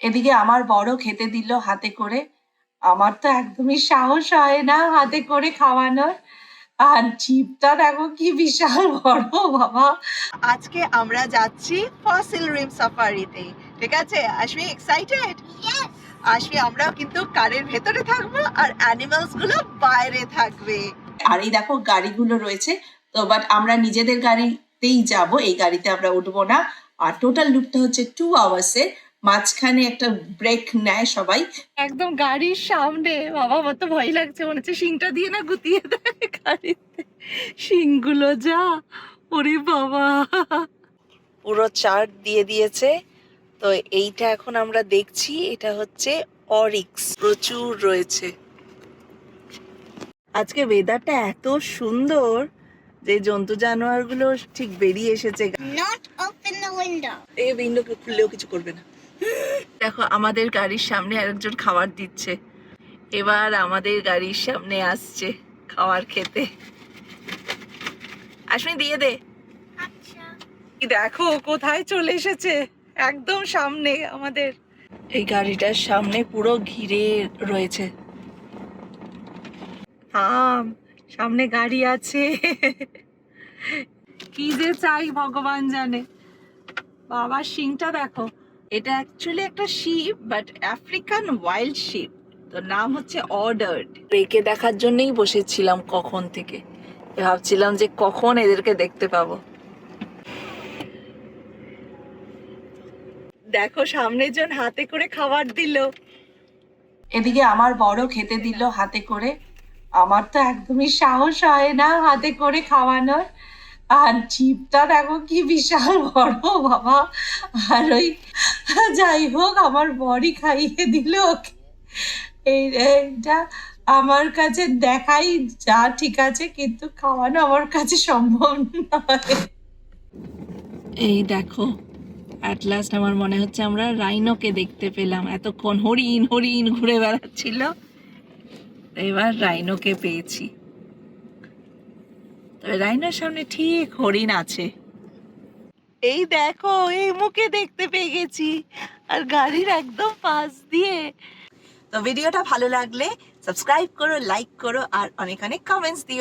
এদিকে আমার বড় খেতে দিল হাতে করে। আমার তো একদমই সাহস হয় না হাতে করে খাওয়ানোর। আর জিভটা দেখো কি বিশাল বড় বাবা। আজকে আমরা যাচ্ছি ফসিল রিম সাফারিতে, ঠিক আছে? আশমি এক্সাইটেড? আশমি আমরাও কিন্তু কারের ভেতরে থাকবো আর অ্যানিমালস গুলো বাইরে থাকবে। আর এই দেখো গাড়িগুলো রয়েছে, তো বাট আমরা নিজেদের গাড়িতেই যাব, এই গাড়িতে আমরা উঠবো না। আর টোটাল লুপটা হচ্ছে 2 আওয়ার্সের, মাঝখানে একটা ব্রেক নেয় সবাই। একদম গাড়ির সামনে, বাবা আমার তো ভয় লাগছে, মনে হচ্ছে শিংটা দিয়ে না গুতিয়ে দেয় গাড়িতে। শিংগুলো যা, ওরে বাবা। পুরো চার্ট দিয়ে দিয়েছে। তো এইটা এখন আমরা দেখছি, এটা হচ্ছে অরিক্স, প্রচুর রয়েছে। আজকে ওয়েদারটা এত সুন্দর যে জন্তু জানোয়ার গুলো ঠিক বেরিয়ে এসেছে। Not open the window. এই উইন্ডোকে খুললেও কিছু করবে না। দেখো আমাদের গাড়ির সামনে আরেকজন খাবার দিচ্ছে। এবার আমাদের গাড়ির সামনে আসছে খাবার খেতে। আশমি দিয়ে দে। আচ্ছা। দেখো কোথায় চলে এসেছে, একদম সামনে আমাদের। এই গাড়িটার সামনে পুরো ঘিরে রয়েছে। থাম, সামনে গাড়ি আছে। কি যে চাই ভগবান জানে। বাবা শিংটা দেখো, এটা অ্যাকচুয়ালি একটা ship, but African wild ship. তো নাম হচ্ছে অর্ডার্ড। একে দেখার জন্যই বসেছিলাম কখন থেকে, ভাবছিলাম যে কখন এদেরকে দেখতে পাবো। দেখো সামনে জন হাতে করে খাবার দিল। এদিকে আমার বড় খেতে দিল হাতে করে। আমার তো একদমই সাহস হয় না হাতে করে খাওয়ানোর। আর জিভটা দেখো কি বিশাল বড় বাবা। আর ওই যাই হোক আমার বড়ি খাইয়ে দিল ওকে। এইটা আমার কাছে দেখাই যা ঠিক আছে, কিন্তু খাওয়ানো আমার কাছে সম্ভব নয়। এই দেখো অ্যাট লাস্ট আমার মনে হচ্ছে আমরা রাইনোকে দেখতে পেলাম। এতক্ষণ হরিণ হরিণ ঘুরে বেড়াচ্ছিল, এবার রাইনোকে পেয়েছি। তবে রাইনোর সামনে ঠিক হরিণ আছে। এই দেখো এই মুখে দেখতে পেয়ে গেছি, আর গাড়ির একদম পাশ দিয়ে। তো ভিডিওটা ভালো লাগলে সাবস্ক্রাইব করো, লাইক করো আর অনেক অনেক কমেন্টস দিও।